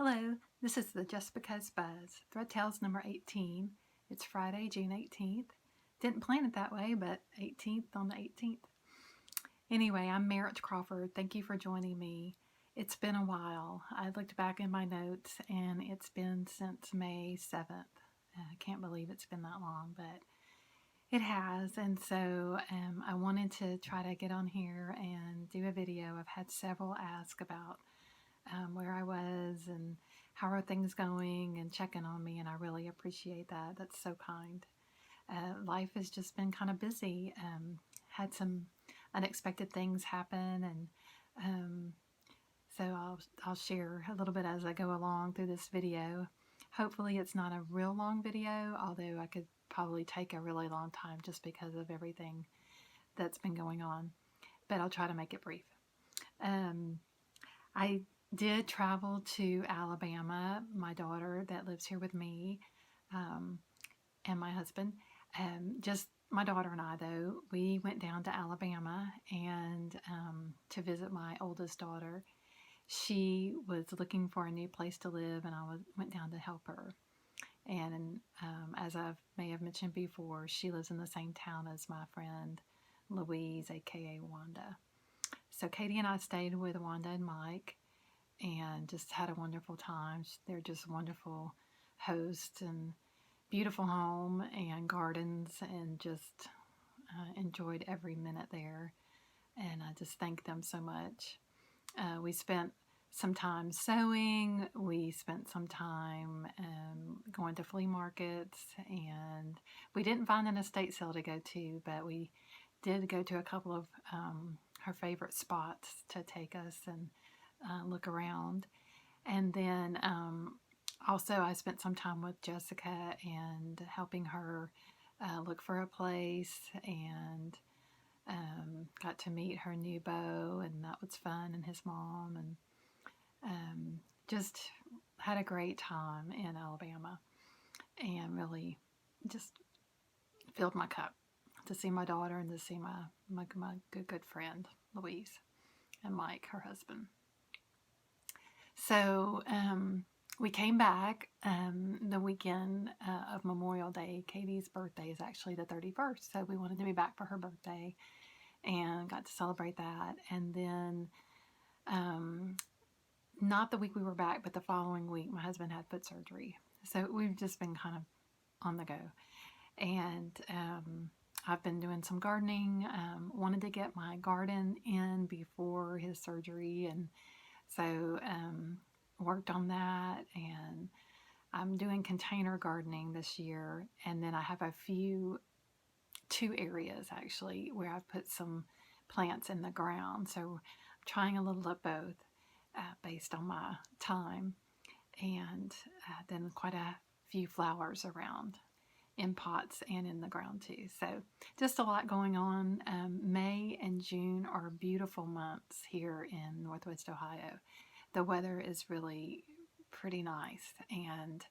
Hello, this is the Just Because Buzz, Thread Tales number 18. It's Friday, June 18th. Didn't plan it that way, but 18th on the 18th. Anyway, I'm Merritt Crawford. Thank you for joining me. It's been a while. I looked back in my notes and it's been since May 7th. I can't believe it's been that long, but it has. And so I wanted to try to get on here and do a video. I've had several ask about where I was and how are things going and checking on me, and I really appreciate that. That's so kind. Life has just been kind of busy. Had some unexpected things happen, and so I'll share a little bit as I go along through this video. Hopefully it's not a real long video, although I could probably take a really long time just because of everything that's been going on, but I'll try to make it brief. I did travel to Alabama. My daughter that lives here with me and my husband, just my daughter and I, though, we went down to Alabama and to visit my oldest daughter. She was looking for a new place to live, and I went down to help her. And as I may have mentioned before, she lives in the same town as my friend Louise, aka Wanda. So Katie and I stayed with Wanda and Mike and just had a wonderful time. They're just wonderful hosts and beautiful home and gardens, and just enjoyed every minute there. And I just thank them so much. We spent some time sewing. We spent some time going to flea markets, and we didn't find an estate sale to go to, but we did go to a couple of her favorite spots to take us and look around. And then also I spent some time with Jessica and helping her look for a place, and got to meet her new beau, and that was fun, and his mom, and just had a great time in Alabama, and really just filled my cup to see my daughter and to see my good friend Louise and Mike, her husband. So we came back the weekend of Memorial Day. Katie's birthday is actually the 31st, so we wanted to be back for her birthday and got to celebrate that. And then not the week we were back, but the following week, my husband had foot surgery. So we've just been kind of on the go. And I've been doing some gardening, wanted to get my garden in before his surgery, and so worked on that, and I'm doing container gardening this year. And then I have two areas actually where I've put some plants in the ground, so I'm trying a little of both based on my time, and then quite a few flowers around in pots and in the ground too. So just a lot going on. May and June are beautiful months here in Northwest Ohio. The weather is really pretty nice and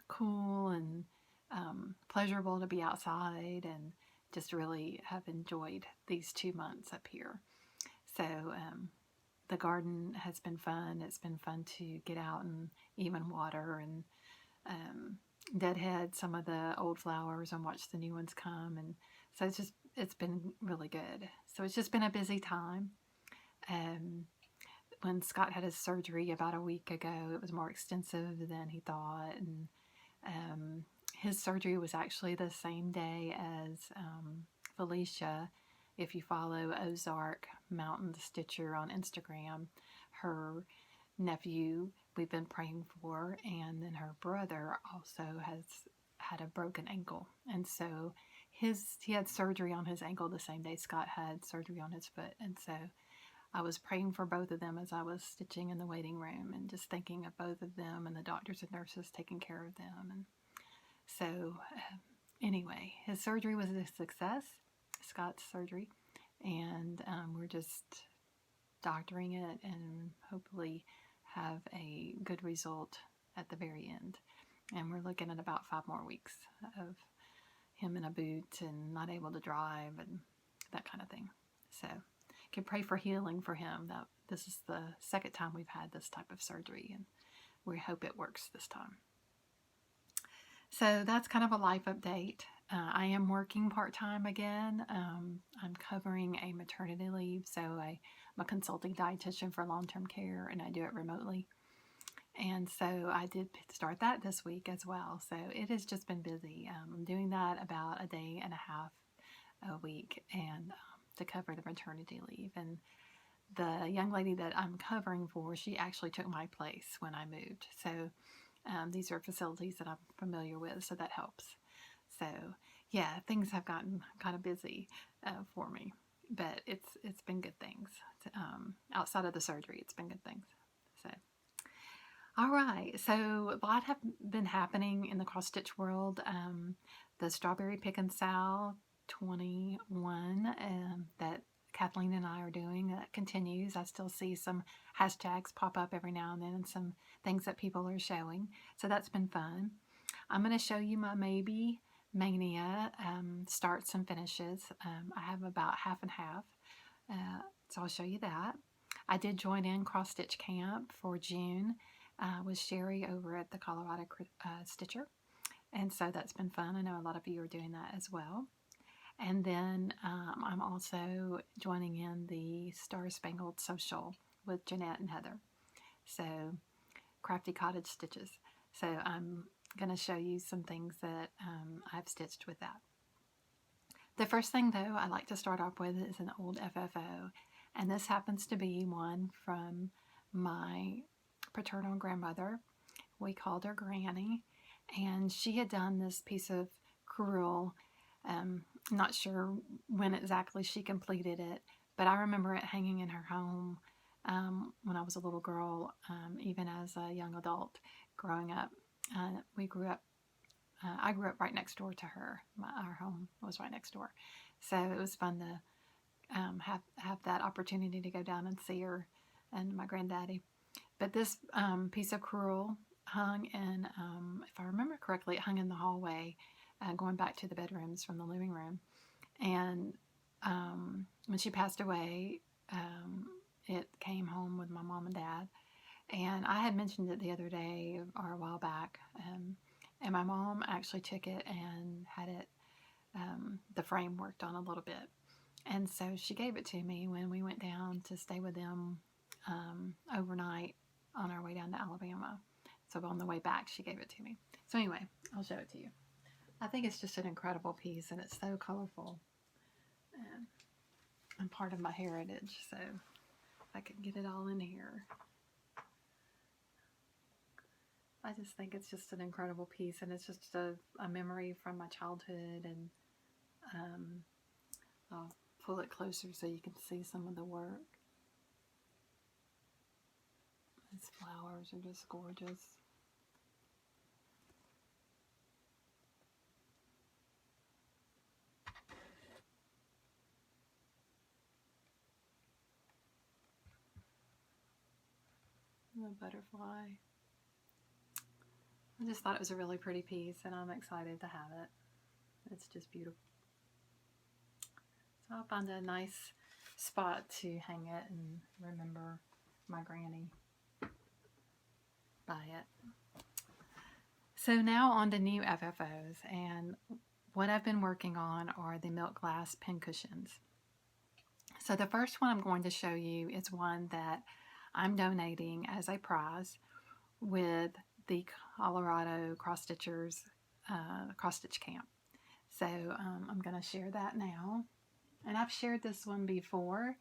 cool and pleasurable to be outside, and just really have enjoyed these 2 months up here. So the garden has been fun. It's been fun to get out and even water and deadhead some of the old flowers and watch the new ones come. And so it's been really good. So it's just been a busy time. When Scott had his surgery about a week ago, it was more extensive than he thought, and his surgery was actually the same day as Felicia. If you follow Ozark Mountain Stitcher on Instagram, her nephew we've been praying for, and then her brother also has had a broken ankle, and so he had surgery on his ankle the same day Scott had surgery on his foot. And so I was praying for both of them as I was stitching in the waiting room, and just thinking of both of them and the doctors and nurses taking care of them. And so anyway, his surgery was a success, Scott's surgery, and we're just doctoring it and hopefully have a good result at the very end. And we're looking at about 5 more weeks of him in a boot and not able to drive and that kind of thing. So can pray for healing for him. This is the second time we've had this type of surgery, and we hope it works this time. So that's kind of a life update. I am working part-time again. I'm covering a maternity leave, so I'm a consulting dietitian for long-term care, and I do it remotely. And so I did start that this week as well. So it has just been busy. I'm doing that about a day and a half a week, and to cover the maternity leave. And the young lady that I'm covering for, she actually took my place when I moved. So these are facilities that I'm familiar with, so that helps. So yeah, things have gotten kind of busy for me, but it's been good things. Outside of the surgery, it's been good things. So all right, so a lot have been happening in the cross stitch world. The Strawberry Pick and Sal 21 that Kathleen and I are doing, that continues. I still see some hashtags pop up every now and then, and some things that people are showing. So that's been fun. I'm going to show you my MayBee Mania starts and finishes. I have about half and half, so I'll show you that. I did join in CrossStitchCamp for June with Sheri over at the Colorado Stitcher, and so that's been fun. I know a lot of you are doing that as well. And then I'm also joining in the Star Spangled Social with Jeanette and Heather. So Crafty Cottage Stitches. So I'm going to show you some things that I've stitched with that. The first thing though I like to start off with is an old FFO. And this happens to be one from my paternal grandmother. We called her Granny. And she had done this piece of crewel. Not sure when exactly she completed it, but I remember it hanging in her home when I was a little girl, even as a young adult growing up. I grew up right next door to her. Our home was right next door. So it was fun to have that opportunity to go down and see her and my granddaddy. But this piece of crewel hung in, if I remember correctly, it hung in the hallway, going back to the bedrooms from the living room. And when she passed away, it came home with my mom and dad. And I had mentioned it the other day or a while back. And my mom actually took it and had it, the frame worked on a little bit. And so she gave it to me when we went down to stay with them overnight on our way down to Alabama. So on the way back, she gave it to me. So anyway, I'll show it to you. I think it's just an incredible piece, and it's so colorful. And part of my heritage, so if I could get it all in here. I just think it's just an incredible piece, and it's just a memory from my childhood. And I'll pull it closer so you can see some of the work. These flowers are just gorgeous. The butterfly. I just thought it was a really pretty piece, and I'm excited to have it. It's just beautiful. So I'll find a nice spot to hang it and remember my granny by it. So now on to new FFOs, and what I've been working on are the milk glass pincushions. So the first one I'm going to show you is one that I'm donating as a prize with the Colorado CrossStitchers CrossStitchCamp. So I'm going to share that now. And I've shared this one before,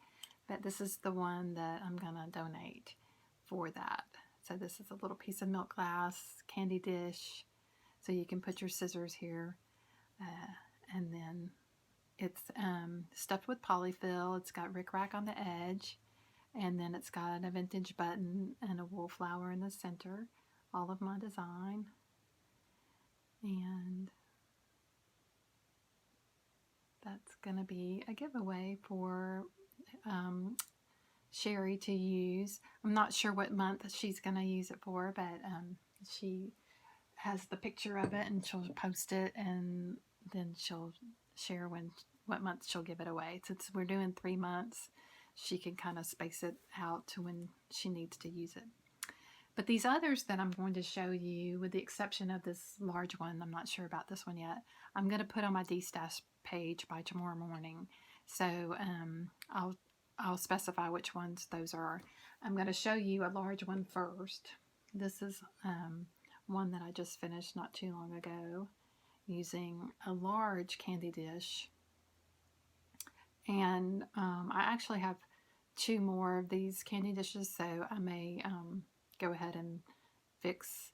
but this is the one that I'm going to donate for that. So this is a little piece of milk glass, candy dish, so you can put your scissors here. And then it's stuffed with polyfill. It's got rickrack on the edge. And then it's got a vintage button and a wool flower in the center. All of my design. And that's going to be a giveaway for Sheri to use. I'm not sure what month she's going to use it for, but she has the picture of it, and she'll post it, and then she'll share what month she'll give it away. Since we're doing 3 months, she can kind of space it out to when she needs to use it. But these others that I'm going to show you, with the exception of this large one, I'm not sure about this one yet, I'm going to put on my D-Stash page by tomorrow morning. So I'll specify which ones those are. I'm going to show you a large one first. This is one that I just finished not too long ago using a large candy dish. And I actually have 2 more of these candy dishes, so I may go ahead and fix.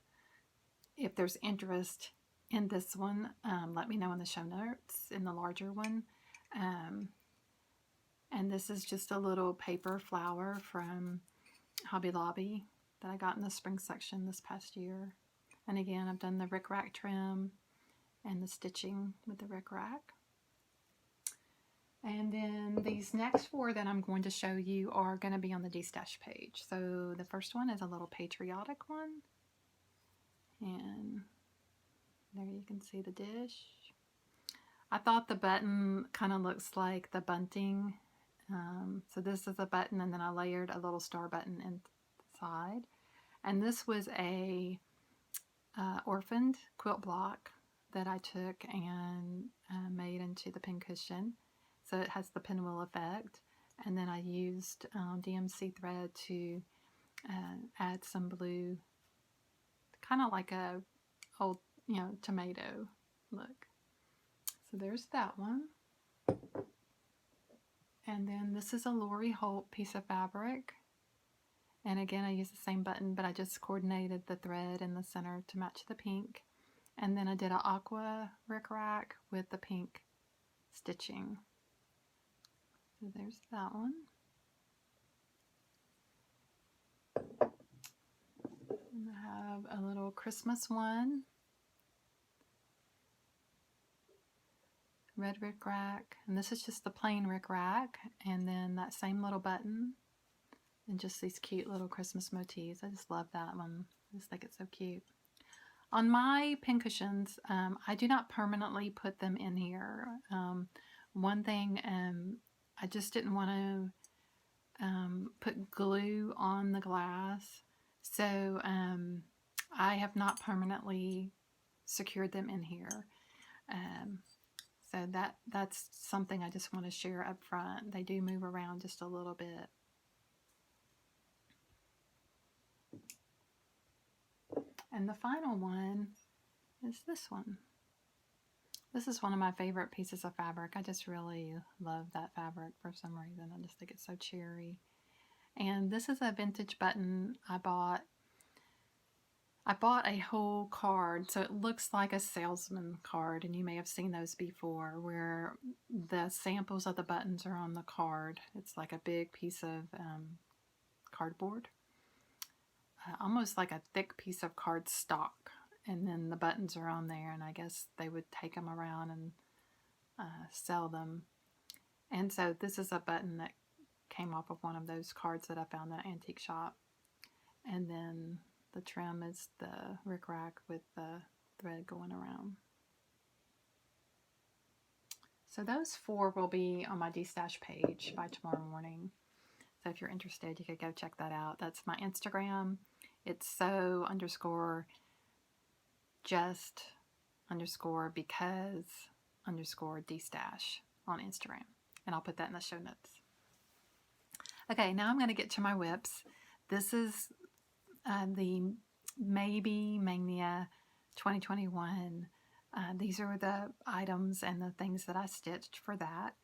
If there's interest in this one, let me know in the show notes in the larger one. And this is just a little paper flower from Hobby Lobby that I got in the spring section this past year. And again, I've done the rickrack trim and the stitching with the rickrack. And then these next 4 that I'm going to show you are going to be on the D-Stash page. So the first one is a little patriotic one. And there you can see the dish. I thought the button kind of looks like the bunting. So this is a button, and then I layered a little star button inside. And this was a orphaned quilt block that I took and made into the pincushion. So it has the pinwheel effect. And then I used DMC thread to add some blue, kind of like a old, tomato look. So there's that one. And then this is a Lori Holt piece of fabric. And again, I used the same button, but I just coordinated the thread in the center to match the pink. And then I did an aqua rickrack with the pink stitching. So there's that one. And I have a little Christmas one. Red rickrack, and this is just the plain rickrack, and then that same little button, and just these cute little Christmas motifs. I just love that one. I just think it's so cute. On my pincushions, I do not permanently put them in here. One thing, I just didn't want to put glue on the glass, so I have not permanently secured them in here. So that's something I just want to share up front. They do move around just a little bit. And the final one is this one. This is one of my favorite pieces of fabric. I just really love that fabric for some reason. I just think it's so cheery. And this is a vintage button I bought. I bought a whole card, so it looks like a salesman card, and you may have seen those before, where the samples of the buttons are on the card. It's like a big piece of cardboard, almost like a thick piece of cardstock, and then the buttons are on there, and I guess they would take them around and sell them. And so this is a button that came off of one of those cards that I found in an antique shop. And then the trim is the rickrack with the thread going around. So those 4 will be on my D-Stash page by tomorrow morning. So if you're interested, you could go check that out. That's my Instagram. It's so_just_because_D-Stash on Instagram. And I'll put that in the show notes. Okay, now I'm going to get to my whips. This is the MayBee Maynia21. These are the items and the things that I stitched for that.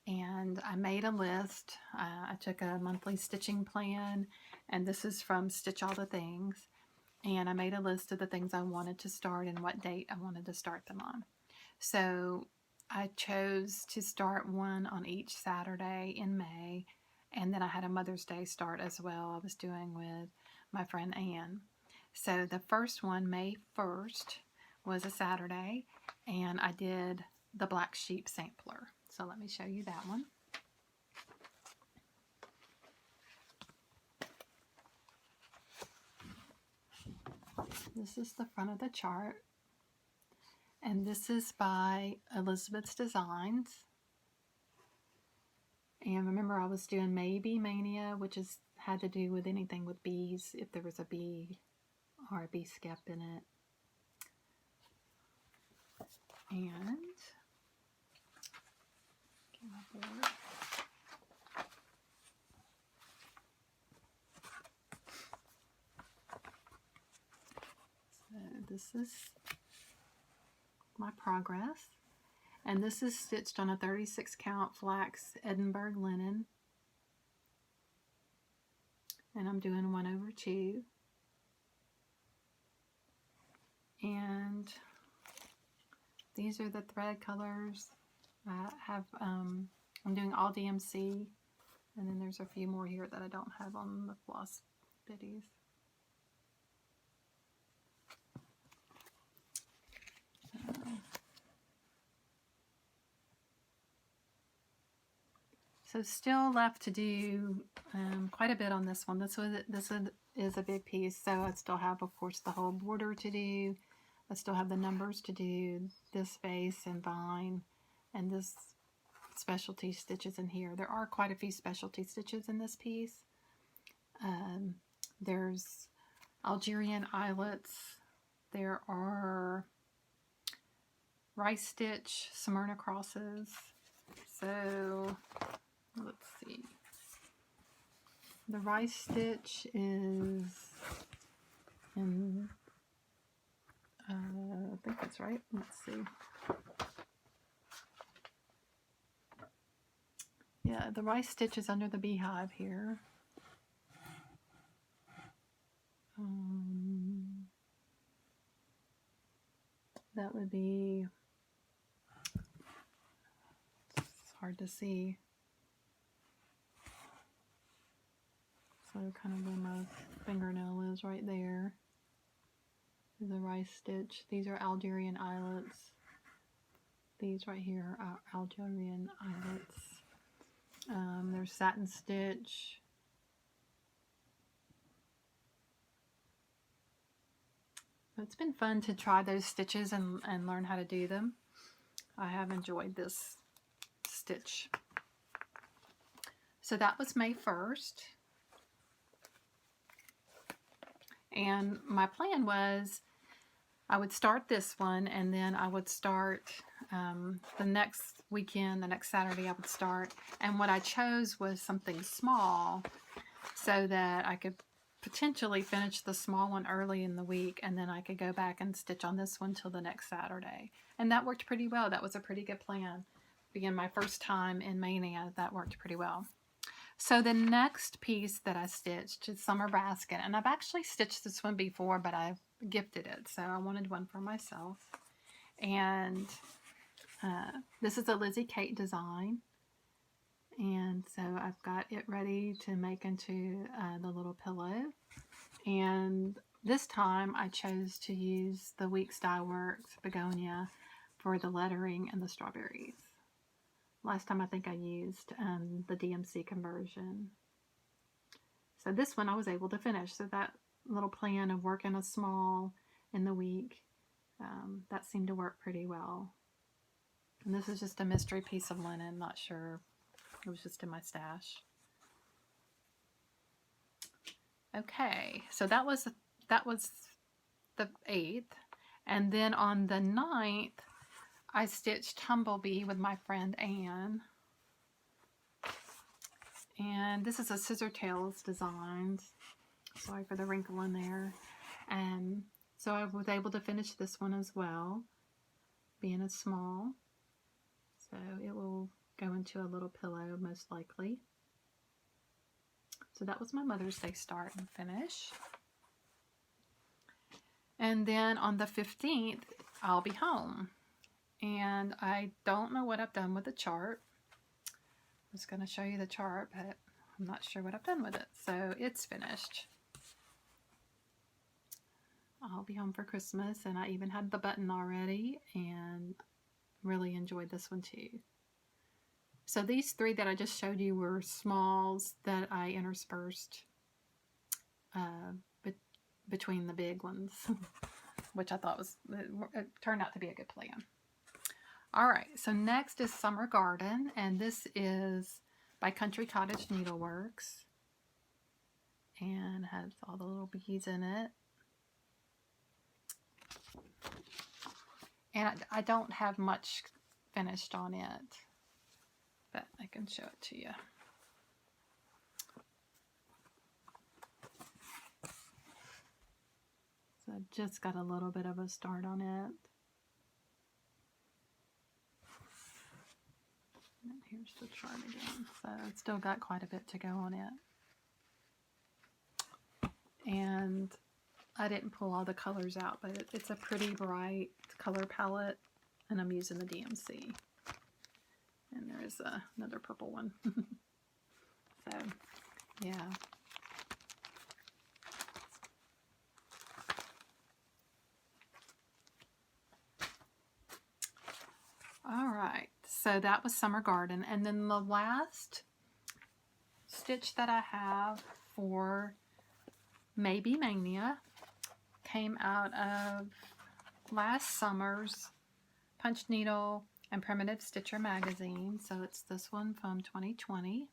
And I made a list. I took a monthly stitching plan, and this is from Stitch All the Things. And I made a list of the things I wanted to start and what date I wanted to start them on. So I chose to start one on each Saturday in May. And then I had a Mother's Day start as well I was doing with my friend Anne. So the first one, May 1st, was a Saturday, and I did the Black Sheep sampler. So let me show you that one. This is the front of the chart, and this is by Elizabeth's Designs. And remember, I was doing MayBee Mania, which had to do with anything with bees, if there was a bee or a bee skep in it. And get my board. So this is my progress. And this is stitched on a 36 count flax Edinburgh linen. And I'm doing 1/2. And these are the thread colors. I'm doing all DMC, and then there's a few more here that I don't have on the floss biddies. So still left to do quite a bit on this one. This is a big piece, so I still have, of course, the whole border to do. I still have the numbers to do, this vase and vine, and this specialty stitches in here. There are quite a few specialty stitches in this piece. There's Algerian eyelets. There are rice stitch Smyrna crosses. So let's see. The rice stitch is in, I think that's right. Let's see. Yeah, the rice stitch is under the beehive here. That would be, it's hard to see. So kind of where my fingernail is right there. There's a rice stitch. These are Algerian eyelets. These right here are Algerian eyelets. There's satin stitch. It's been fun to try those stitches and learn how to do them. I have enjoyed this stitch. So that was May 1st. And my plan was I would start this one, and then I would start the next weekend, the next Saturday I would start. And what I chose was something small so that I could potentially finish the small one early in the week, and then I could go back and stitch on this one till the next Saturday. And that worked pretty well. That was a pretty good plan. Being my first time in Mania, that worked pretty well. So the next piece that I stitched is Summer Basket, and I've actually stitched this one before, but I've gifted it, so I wanted one for myself. And this is a Lizzie Kate design, and so I've got it ready to make into the little pillow. And this time I chose to use the Weeks Dye Works begonia for the lettering and the strawberries. Last time I think I used the DMC conversion. So this one I was able to finish. So that little plan of working a small in the week, that seemed to work pretty well. And this is just a mystery piece of linen. Not sure. It was just in my stash. Okay, so that was the 8th. And then on the 9th, I stitched Humblebee with my friend Anne. And this is a Scissor Tails design. Sorry for the wrinkle in there. And so I was able to finish this one as well, being a small. So it will go into a little pillow most likely. So that was my Mother's Day start and finish. And then on the 15th, I'll be home. And I don't know what I've done with the chart. I was going to show you the chart, but I'm not sure what I've done with it. So it's finished. I'll be home for Christmas, and I even had the button already, and really enjoyed this one too. So these 3 that I just showed you were smalls that I interspersed between the big ones, which I thought it turned out to be a good plan. All right, so next is Summer Garden, and this is by Country Cottage Needleworks, and has all the little beads in it. And I don't have much finished on it, but I can show it to you. So I just got a little bit of a start on it. And here's the chart again. So it's still got quite a bit to go on it. And I didn't pull all the colors out, but it's a pretty bright color palette, and I'm using the DMC. And there is another purple one. So, yeah. All right, so that was Summer Garden. And then the last stitch that I have for MayBee Mania came out of last summer's Punch Needle and Primitive Stitcher magazine. So it's this one from 2020.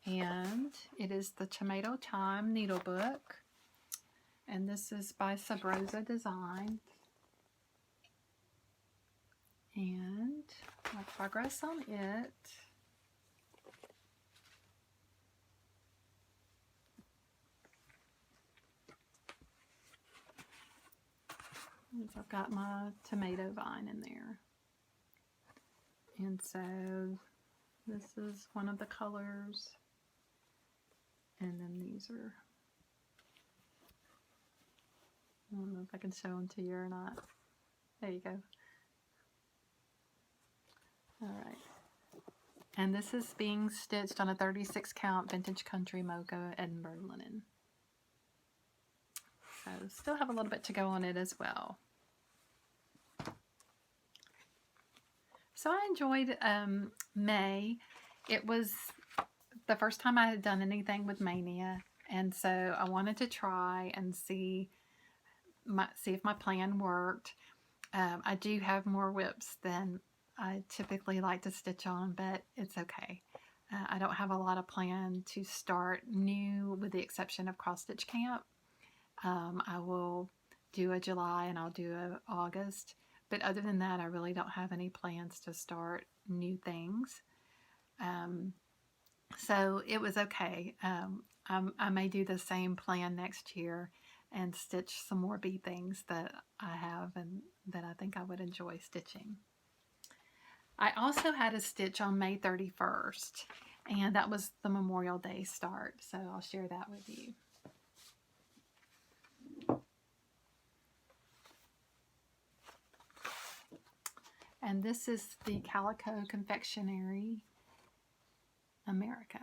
And it is the Tomato Time Needle Book. And this is by Sub Rosa Design. And my progress on it. I've got my tomato vine in there. And so this is one of the colors. And then these are, I don't know if I can show them to you or not. There you go. All right. And this is being stitched on a 36 count vintage country mocha Edinburgh linen. So still have a little bit to go on it as well. So I enjoyed May. It was the first time I had done anything with Mania, and so I wanted to try and see if my plan worked. I do have more whips than I typically like to stitch on, but it's okay. I don't have a lot of plan to start new, with the exception of CrossStitchCamp. I will do a July and I'll do a August. But other than that, I really don't have any plans to start new things. So it was okay. I may do the same plan next year and stitch some more bead things that I have and that I think I would enjoy stitching. I also had a stitch on May 31st, and that was the Memorial Day start. So I'll share that with you. And this is the Calico Confectionery America.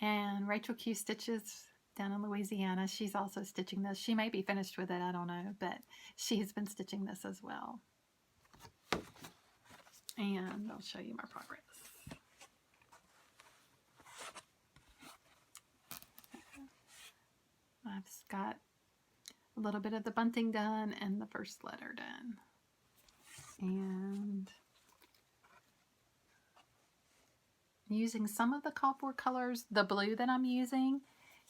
And Rachel Q Stitches down in Louisiana, she's also stitching this. She may be finished with it, I don't know, but she has been stitching this as well. And I'll show you my progress. I've got a little bit of the bunting done and the first letter done. And using some of the copper colors. The blue that I'm using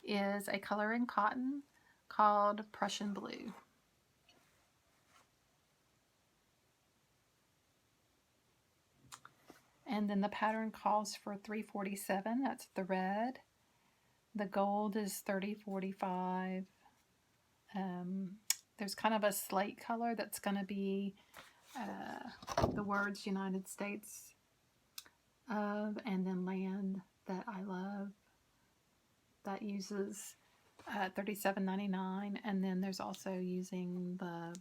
is a color in cotton called Prussian Blue. And then the pattern calls for 347, that's the red. The gold is 3045. There's kind of a slate color that's going to be the words United States of, and then land that I love. That uses 37.99, and then there's also using the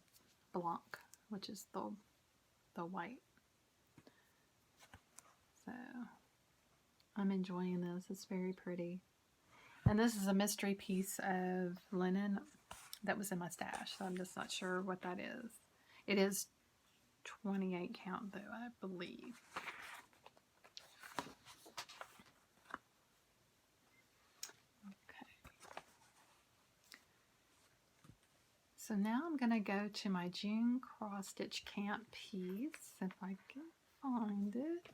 Blanc, which is the white. So I'm enjoying this. It's very pretty. And this is a mystery piece of linen that was in my stash, so I'm just not sure what that is. It is 28 count though, I believe. Okay. So now I'm going to go to my June CrossStitchCamp piece, if I can find it.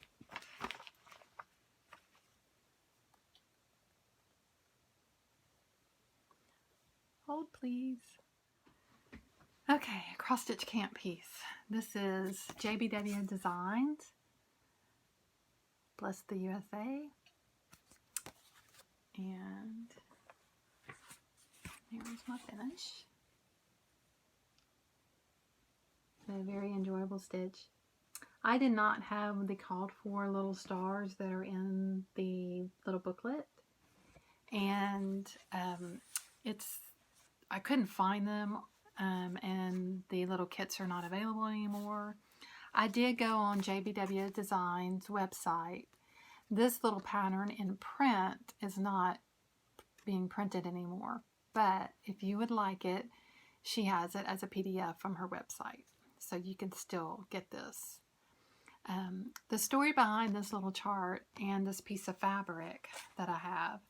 please. Okay, CrossStitchCamp piece. This is JBW Designs, bless the USA. And here's my finish. A very enjoyable stitch. I did not have the called for little stars that are in the little booklet, and I couldn't find them, and the little kits are not available anymore. I did go on JBW Designs website. This little pattern in print is not being printed anymore, but if you would like it, she has it as a PDF from her website, so you can still get this. The story behind this little chart and this piece of fabric that I have,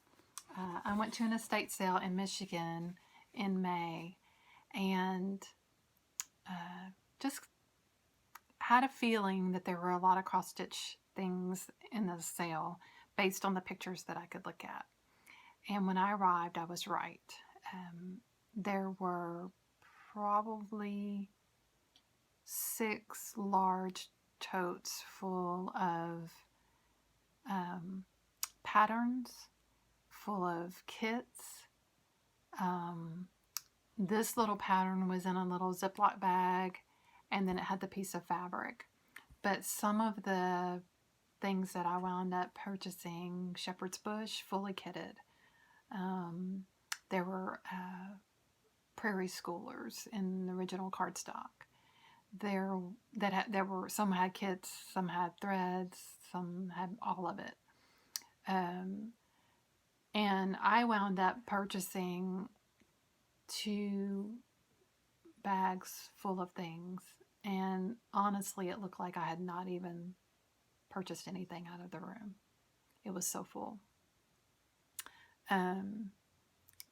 I went to an estate sale in Michigan in May, and just had a feeling that there were a lot of cross-stitch things in the sale based on the pictures that I could look at. And when I arrived, I was right. There were probably 6 large totes full of patterns, full of kits. This little pattern was in a little Ziploc bag, and then it had the piece of fabric. But some of the things that I wound up purchasing, shepherd's bush, fully kitted. There were prairie schoolers in the original cardstock. There were some had kits, some had threads, some had all of it. And I wound up purchasing 2 bags full of things, and honestly it looked like I had not even purchased anything out of the room. It was so full.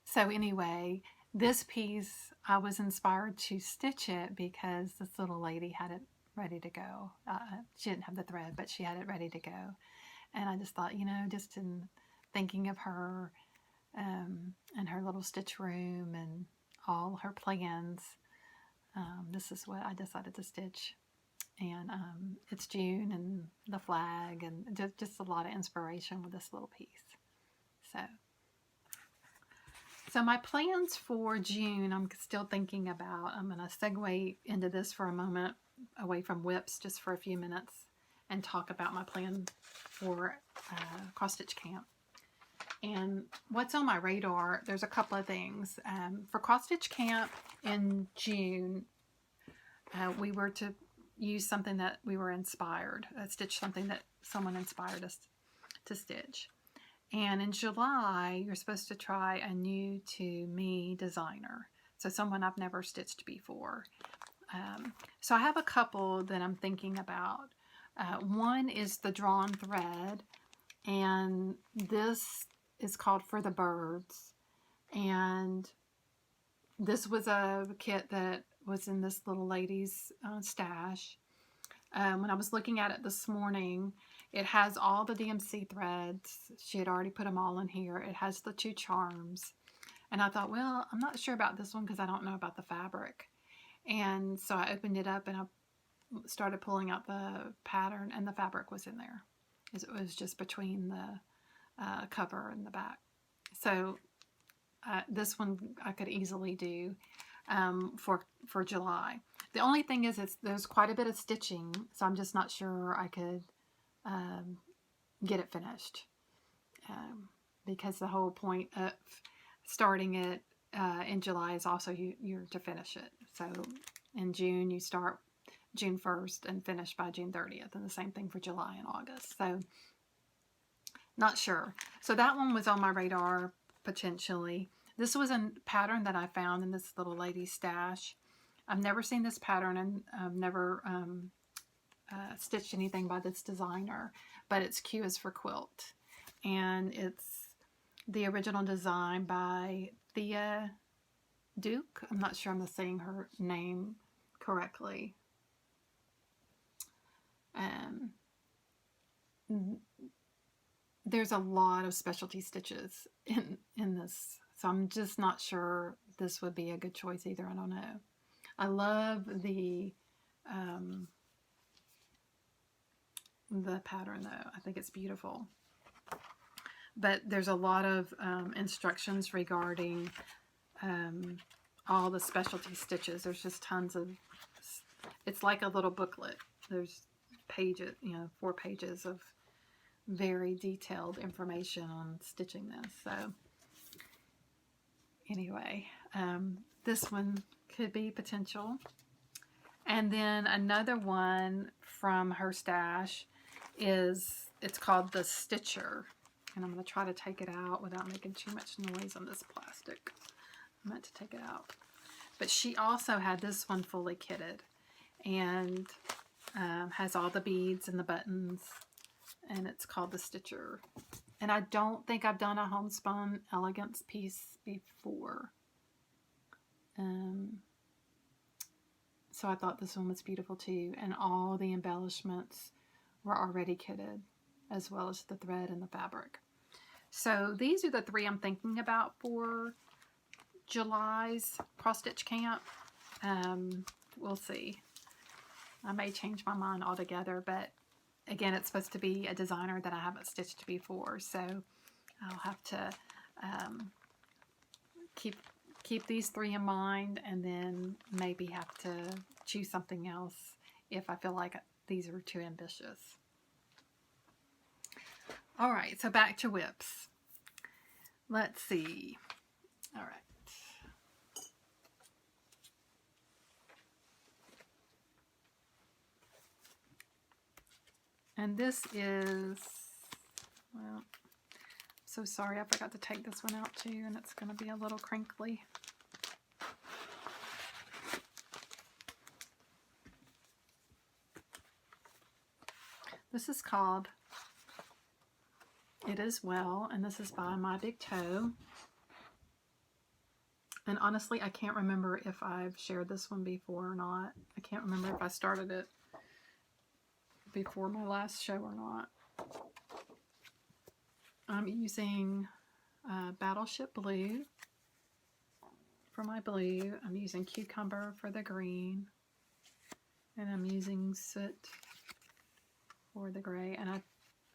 So anyway, this piece, I was inspired to stitch it because this little lady had it ready to go. She didn't have the thread, but she had it ready to go. And I just thought, you know, just in thinking of her and her little stitch room and all her plans, this is what I decided to stitch. And it's June and the flag, and just a lot of inspiration with this little piece. So my plans for June, I'm still thinking about. I'm going to segue into this for a moment, away from whips, just for a few minutes, and talk about my plan for CrossStitchCamp. And what's on my radar, there's a couple of things. For CrossStitchCamp in June, we were to use something that we were inspired, stitch something that someone inspired us to stitch. And in July, you're supposed to try a new to me designer. So someone I've never stitched before. So I have a couple that I'm thinking about. One is the drawn thread, and this is called For the Birds. And this was a kit that was in this little lady's stash. When I was looking at it this morning, it has all the DMC threads. She had already put them all in here. It has the 2 charms. And I thought, well, I'm not sure about this one because I don't know about the fabric. And so I opened it up and I started pulling out the pattern, and the fabric was in there. It was just between the cover and the back. So this one I could easily do for July. The only thing is there's quite a bit of stitching, so I'm just not sure I could get it finished, because the whole point of starting it in July is also you're to finish it. So in June you start June 1st and finish by June 30th, and the same thing for July and August. So not sure. So that one was on my radar potentially. This was a pattern that I found in this little lady's stash. I've never seen this pattern, and I've never stitched anything by this designer, but it's Q is for Quilt, and it's the original design by Thea Duke. I'm not sure I'm saying her name correctly. There's a lot of specialty stitches in this, so I'm just not sure this would be a good choice either. I don't know. I love the pattern though. I think it's beautiful. But there's a lot of instructions regarding all the specialty stitches. There's just tons of, it's like a little booklet. There's pages, 4 pages of very detailed information on stitching this. So anyway, this one could be potential. And then another one from her stash is, it's called the Stitcher. And I'm going to try to take it out without making too much noise on this plastic. I meant to take it out. But she also had this one fully kitted. And has all the beads and the buttons. And it's called the Stitcher. And I don't think I've done a homespun elegance piece before. So I thought this one was beautiful too. And all the embellishments were already kitted, as well as the thread and the fabric. So these are the 3 I'm thinking about for July's CrossStitchCamp. We'll see. I may change my mind altogether, but again, it's supposed to be a designer that I haven't stitched before, so I'll have to keep these 3 in mind, and then maybe have to choose something else if I feel like these are too ambitious. All right, so back to whips. Let's see. All right. And this is, well, so sorry, I forgot to take this one out too, and it's going to be a little crinkly. This is called It Is Well, and this is by My Big Toe. And honestly, I can't remember if I've shared this one before or not. I can't remember if I started it before my last show or not. I'm using Battleship Blue for my blue. I'm using Cucumber for the green. And I'm using Soot for the gray. And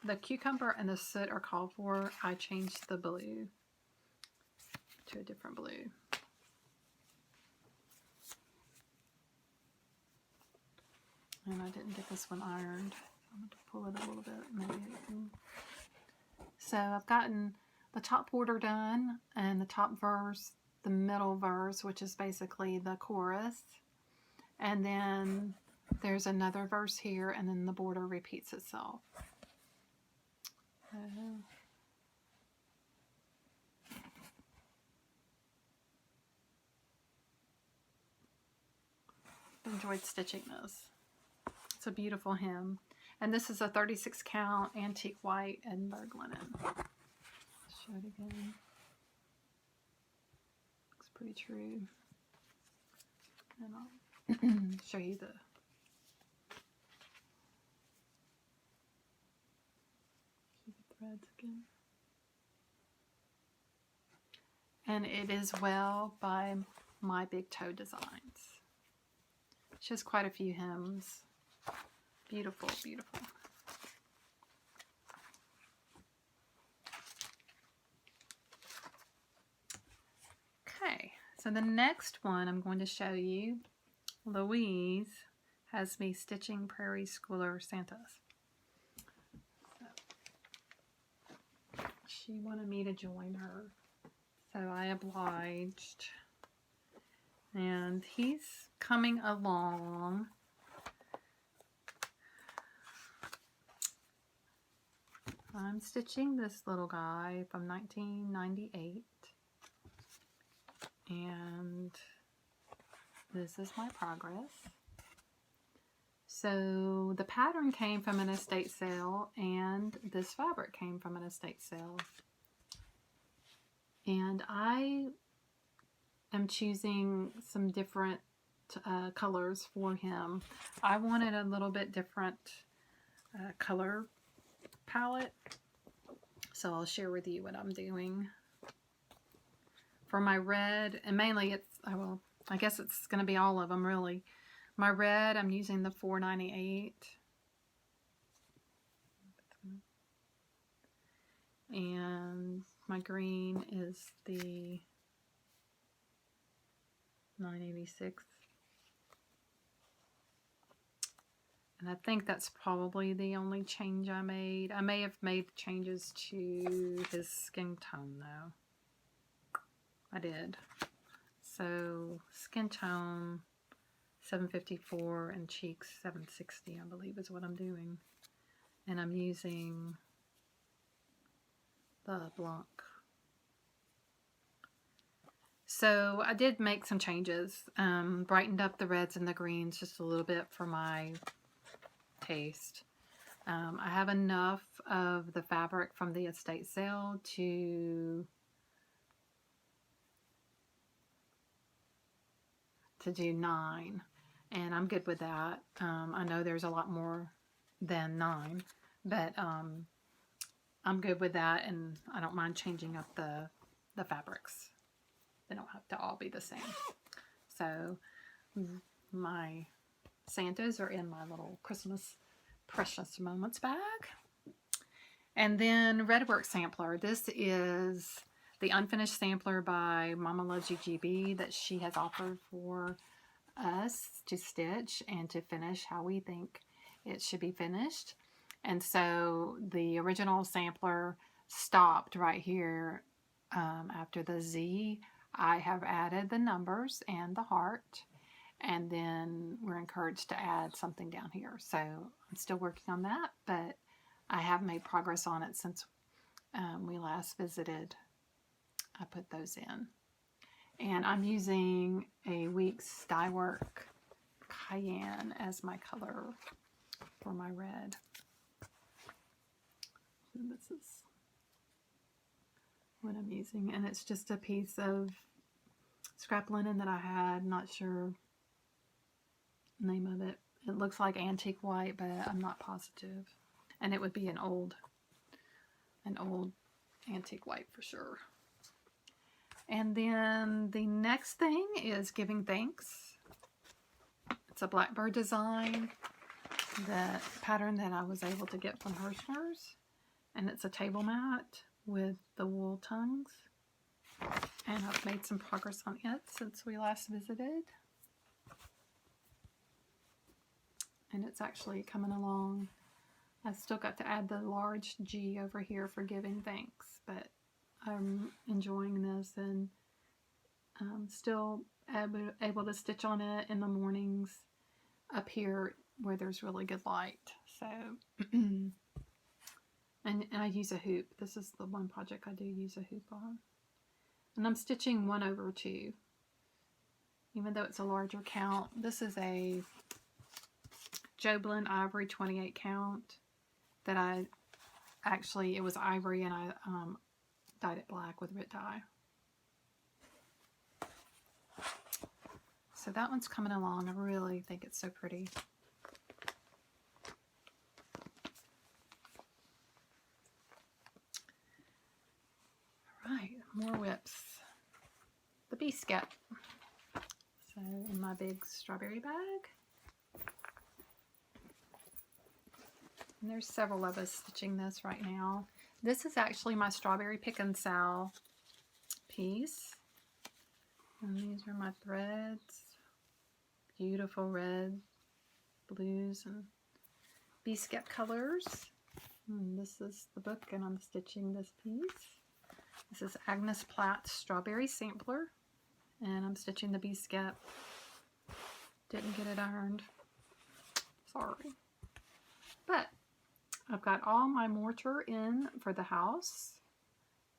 the Cucumber and the Soot are called for. I changed the blue to a different blue. And I didn't get this one ironed. I'm going to pull it a little bit. Maybe it can. So I've gotten the top border done and the top verse, the middle verse, which is basically the chorus. And then there's another verse here, and then the border repeats itself. Enjoyed stitching this. It's a beautiful hem. And this is a 36 count antique white Edinburgh linen. Let's show it again. Looks pretty true. And I'll show you the threads again. And It Is Well by My Big Toe Designs. She has quite a few hems. Beautiful, beautiful. Okay, so the next one I'm going to show you, Louise has me stitching Prairie Schooler Santas. So, she wanted me to join her, so I obliged. And he's coming along. I'm stitching this little guy from 1998, and this is my progress. So the pattern came from an estate sale, and this fabric came from an estate sale. And I am choosing some different colors for him. I wanted a little bit different color palette, so I'll share with you what I'm doing. for my red, and mainly it's, well, I guess it's going to be all of them really. My red, I'm using the 498. And my green is the 986. And I think that's probably the only change I made. I may have made changes to his skin tone though. I did. So skin tone 754 and cheeks 760, I believe is what I'm doing. And I'm using the Blanc. So I did make some changes. Brightened up the reds and the greens just a little bit for my taste. I have enough of the fabric from the estate sale to do 9, and I'm good with that. I know there's a lot more than 9, but I'm good with that, and I don't mind changing up the fabrics. They don't have to all be the same. So my Santas are in my little Christmas Precious Moments bag. And then Redwork sampler. This is the unfinished sampler by Mama Loves You GB that she has offered for us to stitch and to finish how we think it should be finished. And so the original sampler stopped right here after the Z. I have added the numbers and the heart, and then we're encouraged to add something down here. So I'm still working on that, but I have made progress on it since we last visited. I put those in. And I'm using a Weeks Dyework Cayenne as my color for my red. And this is what I'm using. And it's just a piece of scrap linen that I had, not sure the name of it. It looks like antique white, but I'm not positive. And it would be an old antique white for sure. And then the next thing is Giving Thanks. It's a blackbird design, that pattern that I was able to get from Hirschner's. And it's a table mat with the wool tongues. And I've made some progress on it since we last visited. And it's actually coming along. I've still got to add the large G over here for Giving Thanks, but I'm enjoying this and still able to stitch on it in the mornings up here where there's really good light. So, and I use a hoop. This is the one project I do use a hoop on. And I'm stitching 1/2. Even though it's a larger count, this is a Joblin Ivory 28 count that it was ivory and I dyed it black with Rit dye. So that one's coming along. I really think it's so pretty. All right, more whips. The BeeCuzz. So in my big strawberry bag. And there's several of us stitching this right now. This is actually my strawberry pick and sal piece. And these are my threads. Beautiful red, blues, and BeeCuzz colors. And this is the book, and I'm stitching this piece. This is Agnes Platt's Strawberry Sampler, and I'm stitching the BeeCuzz. Didn't get it ironed. Sorry. But I've got all my mortar in for the house,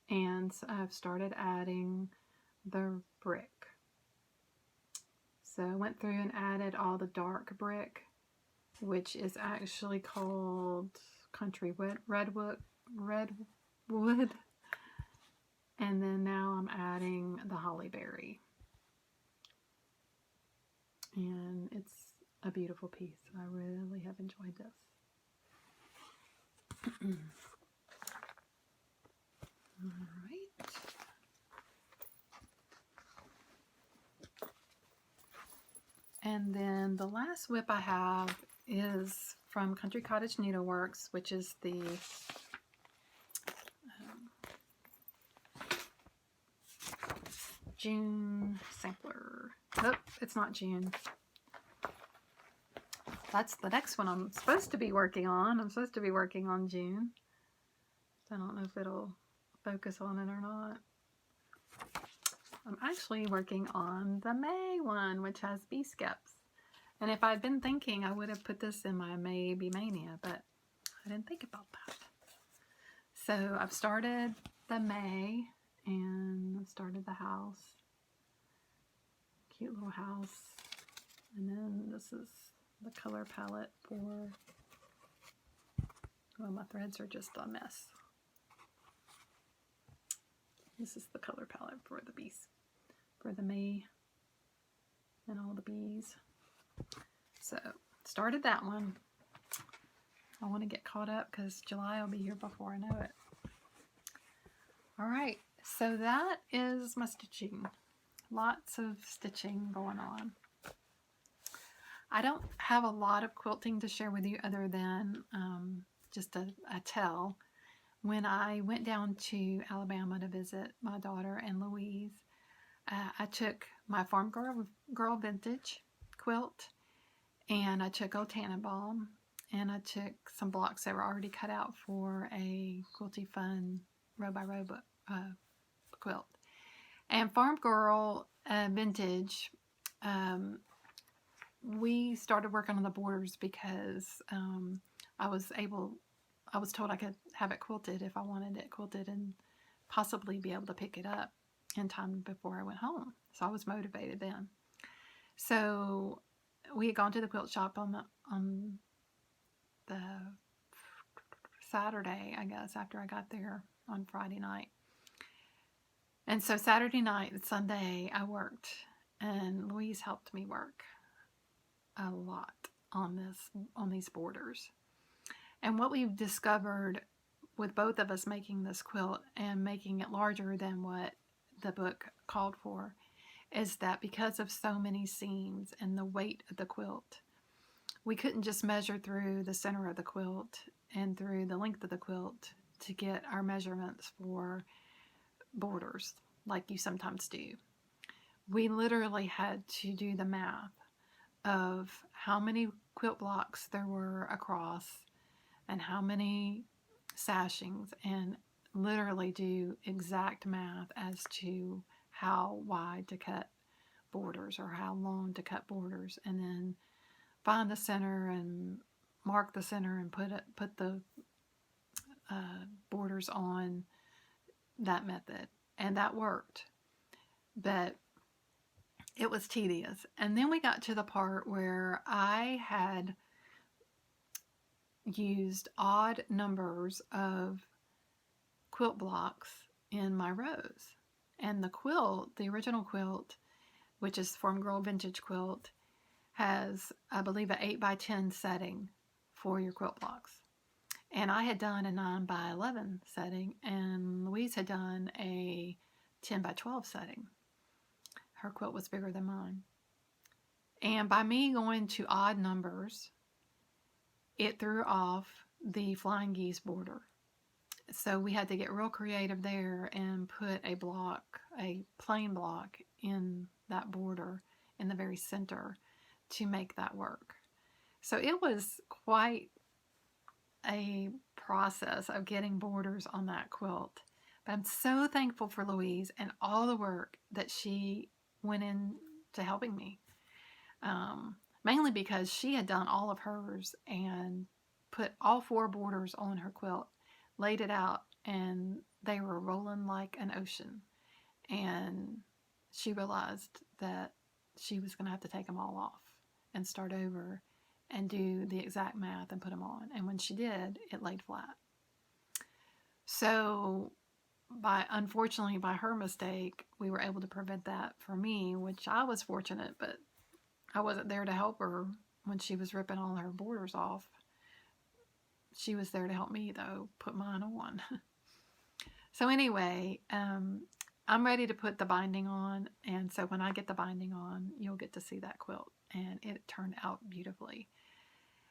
and I've started adding the brick. So I went through and added all the dark brick, which is actually called Country Redwood. And then now I'm adding the Hollyberry. And it's a beautiful piece. I really have enjoyed this. All right. And then the last WIP I have is from Country Cottage Needleworks, which is the June sampler. Nope, it's not June. That's the next one I'm supposed to be working on. I'm supposed to be working on June. I don't know if it'll focus on it or not. I'm actually working on the May one, which has bee skeps. And if I'd been thinking, I would have put this in my MayBee Maynia, but I didn't think about that. So I've started the May, and I've started the house. Cute little house. And then this is the color palette for, well, my threads are just a mess. This is the color palette for the bees, for the May and all the bees. So, started that one. I want to get caught up because July will be here before I know it. Alright, so that is my stitching. Lots of stitching going on. I don't have a lot of quilting to share with you other than just a tell. When I went down to Alabama to visit my daughter and Louise, I took my Farm Girl Vintage quilt, and I took Old Tannenbaum, and I took some blocks that were already cut out for a Quilty Fun row by row quilt. And Farm Girl Vintage, we started working on the borders because I was told I could have it quilted if I wanted it quilted and possibly be able to pick it up in time before I went home. So I was motivated then. So we had gone to the quilt shop on the Saturday, I guess, after I got there on Friday night. And so Saturday night and Sunday I worked, and Louise helped me work a lot on these borders. And what we've discovered with both of us making this quilt and making it larger than what the book called for is that because of so many seams and the weight of the quilt, we couldn't just measure through the center of the quilt and through the length of the quilt to get our measurements for borders like you sometimes do. We literally had to do the math of how many quilt blocks there were across and how many sashings, and literally do exact math as to how wide to cut borders or how long to cut borders, and then find the center and mark the center and put the borders on that method. And that worked, but it was tedious. And then we got to the part where I had used odd numbers of quilt blocks in my rows. And the quilt, the original quilt, which is Farm Girl Vintage quilt, has, I believe, an 8x10 setting for your quilt blocks. And I had done a 9x11 setting, and Louise had done a 10x12 setting. Her quilt was bigger than mine. And by me going to odd numbers, it threw off the flying geese border. So we had to get real creative there and put a block, a plain block, in that border in the very center to make that work. So it was quite a process of getting borders on that quilt. But I'm so thankful for Louise and all the work that she went into helping me. Mainly because she had done all of hers and put all 4 borders on her quilt, laid it out, and they were rolling like an ocean. And she realized that she was going to have to take them all off and start over and do the exact math and put them on. And when she did, it laid flat. So unfortunately, by her mistake, we were able to prevent that for me, which I was fortunate, but I wasn't there to help her when she was ripping all her borders off. She was there to help me, though, put mine on. So anyway, I'm ready to put the binding on, and so when I get the binding on, you'll get to see that quilt and it turned out beautifully.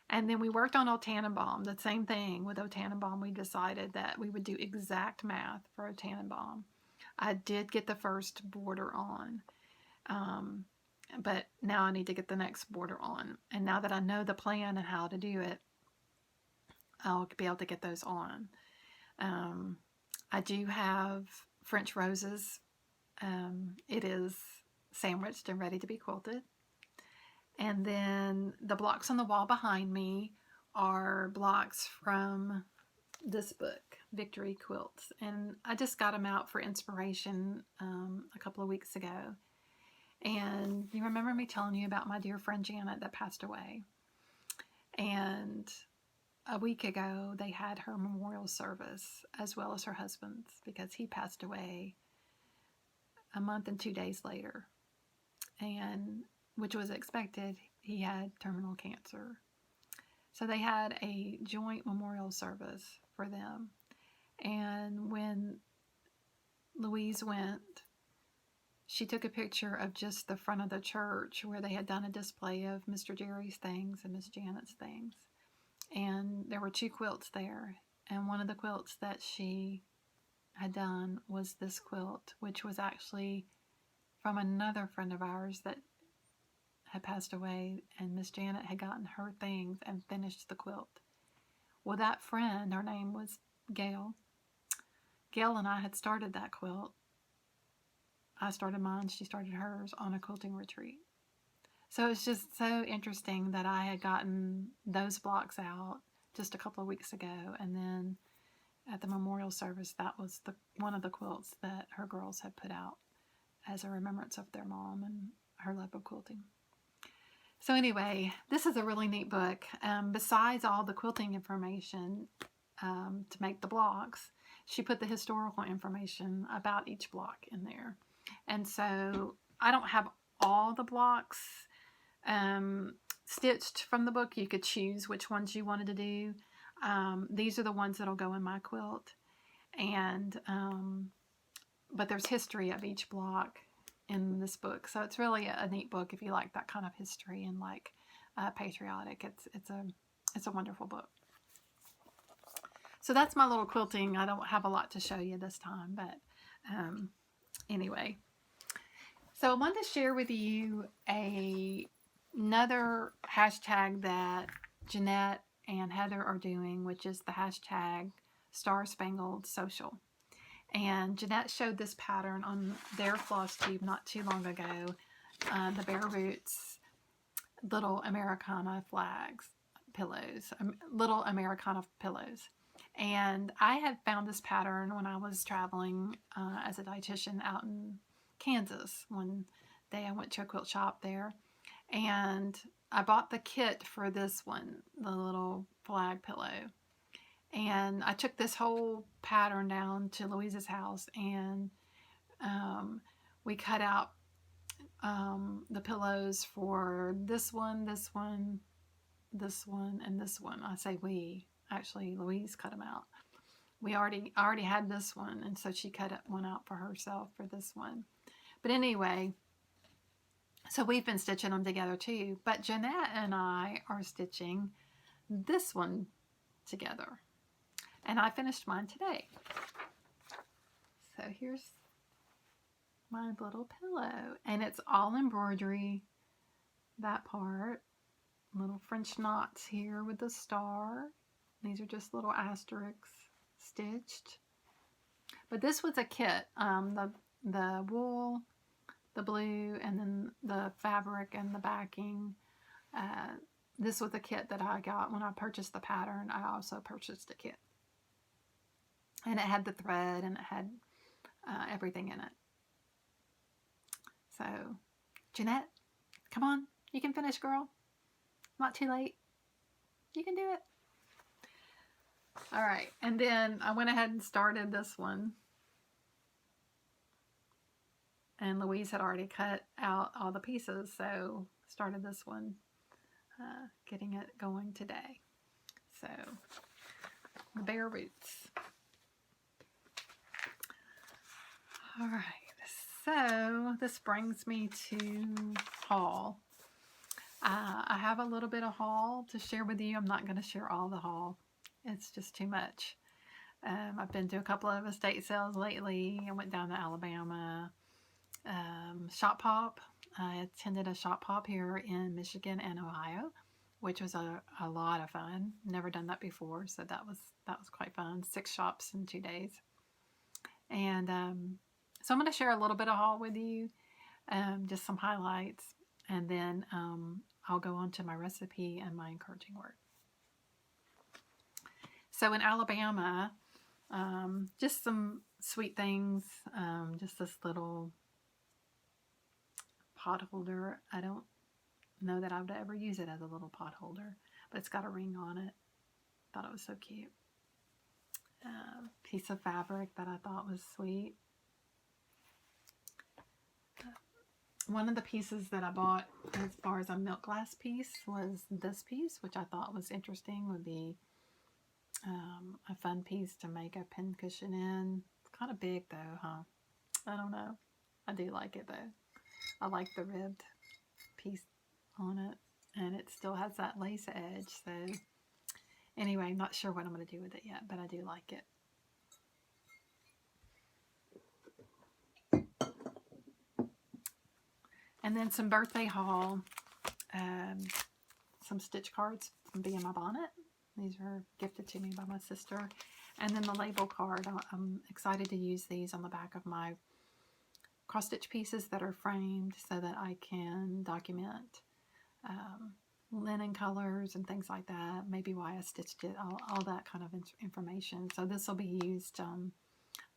And then we worked on Old Tannenbaum. The same thing with Old Tannenbaum. We decided that we would do exact math for Old Tannenbaum. I did get the first border on, but now I need to get the next border on. And now that I know the plan and how to do it, I'll be able to get those on. I do have French roses. It is sandwiched and ready to be quilted. And then the blocks on the wall behind me are blocks from this book, Victory Quilts. And I just got them out for inspiration a couple of weeks ago. And you remember me telling you about my dear friend Janet that passed away. And a week ago, they had her memorial service, as well as her husband's, because he passed away a month and 2 days later. And which was expected, he had terminal cancer. So they had a joint memorial service for them. And when Louise went, she took a picture of just the front of the church where they had done a display of Mr. Jerry's things and Miss Janet's things. And there were 2 quilts there. And one of the quilts that she had done was this quilt, which was actually from another friend of ours that had passed away, and Miss Janet had gotten her things and finished the quilt. Well, that friend, her name was Gail. Gail and I had started that quilt. I started mine, she started hers on a quilting retreat. So it's just so interesting that I had gotten those blocks out just a couple of weeks ago, and then at the memorial service, that was one of the quilts that her girls had put out as a remembrance of their mom and her love of quilting. So anyway, this is a really neat book. Besides all the quilting information to make the blocks, she put the historical information about each block in there. And so I don't have all the blocks stitched from the book. You could choose which ones you wanted to do. These are the ones that'll go in my quilt. And but there's history of each block in this book, so it's really a neat book if you like that kind of history and like patriotic. It's a wonderful book. So that's my little quilting. I don't have a lot to show you this time, but anyway. So I wanted to share with you another hashtag that Jeanette and Heather are doing, which is the hashtag Star Spangled Social. And Jeanette showed this pattern on their floss tube not too long ago, the Bare Roots little Americana flags, pillows, little Americana pillows. And I had found this pattern when I was traveling as a dietitian out in Kansas. One day I went to a quilt shop there, and I bought the kit for this one, the little flag pillow. And I took this whole pattern down to Louise's house, and we cut out the pillows for this one, this one, this one, and this one. I say we. Actually, Louise cut them out. I already had this one, and so she cut one out for herself for this one. But anyway, so we've been stitching them together too. But Jeanette and I are stitching this one together. And I finished mine today. So here's my little pillow. And it's all embroidery, that part. Little French knots here with the star. These are just little asterisks stitched. But this was a kit. The wool, the blue, and then the fabric and the backing. This was a kit that I got when I purchased the pattern. I also purchased a kit. And it had the thread, and it had everything in it. So, Jeanette, come on. You can finish, girl. Not too late. You can do it. All right. And then I went ahead and started this one. And Louise had already cut out all the pieces, so started this one, getting it going today. So, the Bare Roots. All right, so this brings me to haul. I have a little bit of haul to share with you. I'm not going to share all the haul. It's just too much. I've been to a couple of estate sales lately. I went down to Alabama. Shop Pop. I attended a Shop Pop here in Michigan and Ohio, which was a lot of fun. Never done that before, so that was quite fun. 6 shops in 2 days. And so I'm going to share a little bit of haul with you, just some highlights, and then I'll go on to my recipe and my encouraging word. So in Alabama, just some sweet things, just this little pot holder. I don't know that I would ever use it as a little pot holder, but it's got a ring on it. Thought it was so cute. Piece of fabric that I thought was sweet. One of the pieces that I bought as far as a milk glass piece was this piece, which I thought was interesting. Would be a fun piece to make a pincushion in. It's kind of big though, huh? I don't know. I do like it though. I like the ribbed piece on it, and it still has that lace edge. So anyway, I'm not sure what I'm going to do with it yet, but I do like it. And then some birthday haul, some stitch cards from Bee My Bonnet. These were gifted to me by my sister. And then the label card. I'm excited to use these on the back of my cross-stitch pieces that are framed so that I can document linen colors and things like that. Maybe why I stitched it, all that kind of information. So this will be used on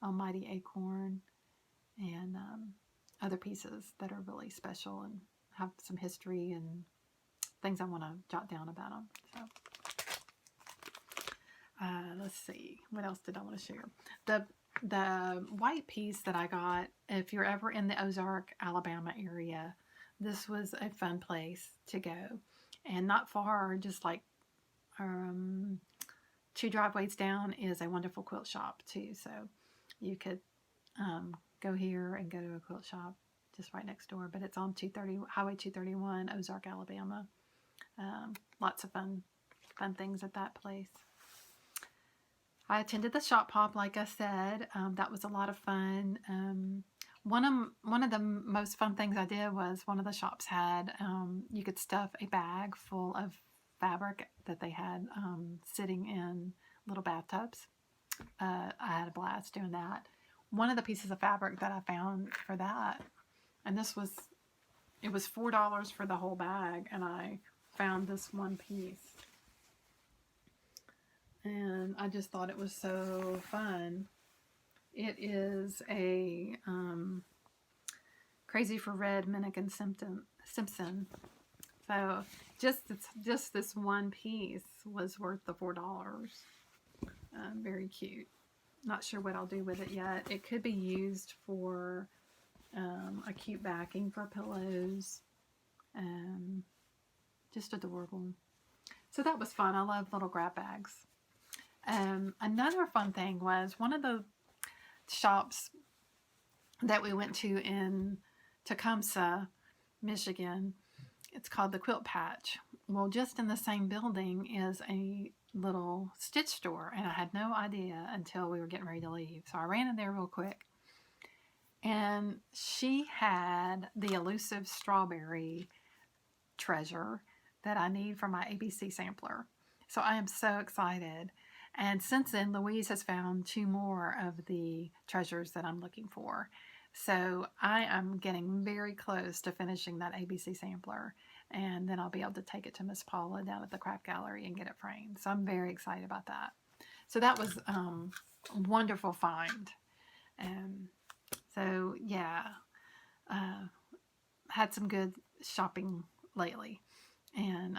Mighty Acorn and other pieces that are really special and have some history and things I want to jot down about them. So let's see, what else did I want to share? The white piece that I got, if you're ever in the Ozark, Alabama area, this was a fun place to go. And not far, just like 2 driveways down is a wonderful quilt shop too. So you could go here and go to a quilt shop just right next door. But it's on Highway 231, Ozark, Alabama. Lots of fun things at that place. I attended the Shop Pop, like I said. That was a lot of fun. One of the most fun things I did was one of the shops had, you could stuff a bag full of fabric that they had sitting in little bathtubs. I had a blast doing that. One of the pieces of fabric that I found for that, and it was $4 for the whole bag, and I found this one piece. And I just thought it was so fun. It is a Crazy for Red Minnigan Simpson. So just this one piece was worth the $4. Very cute. Not sure what I'll do with it yet. It could be used for a cute backing for pillows. Just adorable. So that was fun. I love little grab bags. Another fun thing was one of the shops that we went to in Tecumseh, Michigan. It's called the Quilt Patch. Well, just in the same building is a little stitch store, and I had no idea until we were getting ready to leave. So I ran in there real quick, and she had the elusive strawberry treasure that I need for my ABC sampler. So I am so excited. And since then, Louise has found 2 more of the treasures that I'm looking for. So I am getting very close to finishing that ABC sampler. And then I'll be able to take it to Miss Paula down at the craft gallery and get it framed. So I'm very excited about that. So that was a wonderful find. So yeah, had some good shopping lately. And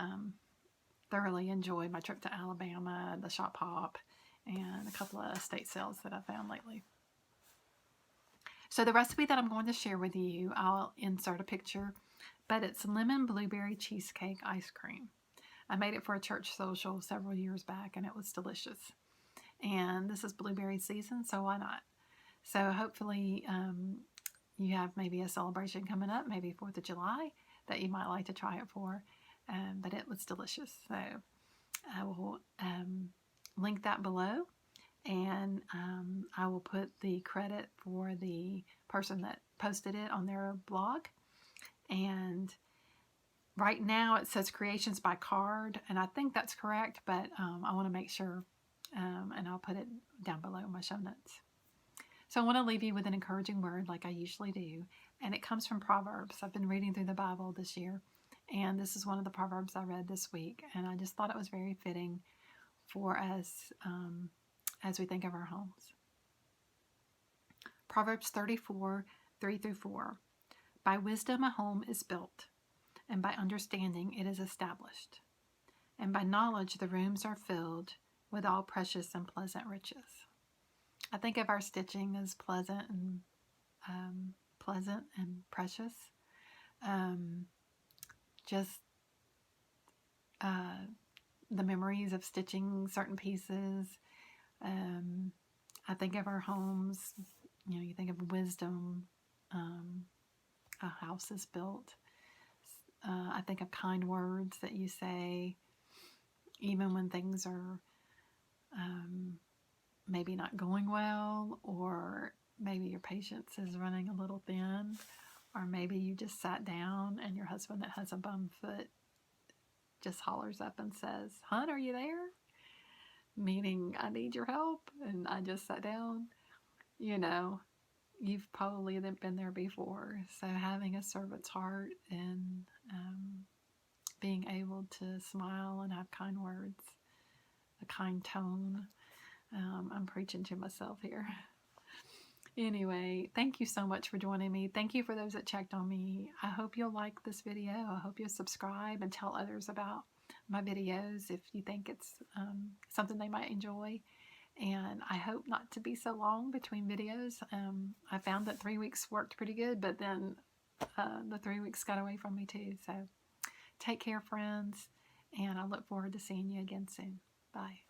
thoroughly enjoyed my trip to Alabama, the Shop Hop, and a couple of estate sales that I found lately. So the recipe that I'm going to share with you, I'll insert a picture, but it's lemon blueberry cheesecake ice cream. I made it for a church social several years back, and it was delicious. And this is blueberry season, so why not? So hopefully you have maybe a celebration coming up, maybe 4th of July, that you might like to try it for. but it was delicious. So I will link that below, and I will put the credit for the person that posted it on their blog. And right now it says creations by card, and I think that's correct, but I want to make sure, and I'll put it down below in my show notes. So I want to leave you with an encouraging word like I usually do, and it comes from Proverbs. I've been reading through the Bible this year, and this is one of the Proverbs I read this week, and I just thought it was very fitting for us as we think of our homes. Proverbs 34, 3-4. By wisdom a home is built, and by understanding it is established. And by knowledge the rooms are filled with all precious and pleasant riches. I think of our stitching as pleasant and precious. Just the memories of stitching certain pieces. I think of our homes, you think of wisdom, a house is built. I think of kind words that you say, even when things are maybe not going well, or maybe your patience is running a little thin, or maybe you just sat down and your husband that has a bum foot just hollers up and says, "Hon, are you there?" Meaning, I need your help, and I just sat down. You've probably been there before. So having a servant's heart and being able to smile and have kind words, a kind tone. I'm preaching to myself here. Anyway, thank you so much for joining me. Thank you for those that checked on me. I hope you'll like this video. I hope you'll subscribe and tell others about my videos if you think it's something they might enjoy. And I hope not to be so long between videos. I found that 3 weeks worked pretty good, but then the 3 weeks got away from me too. So take care, friends, and I look forward to seeing you again soon. Bye.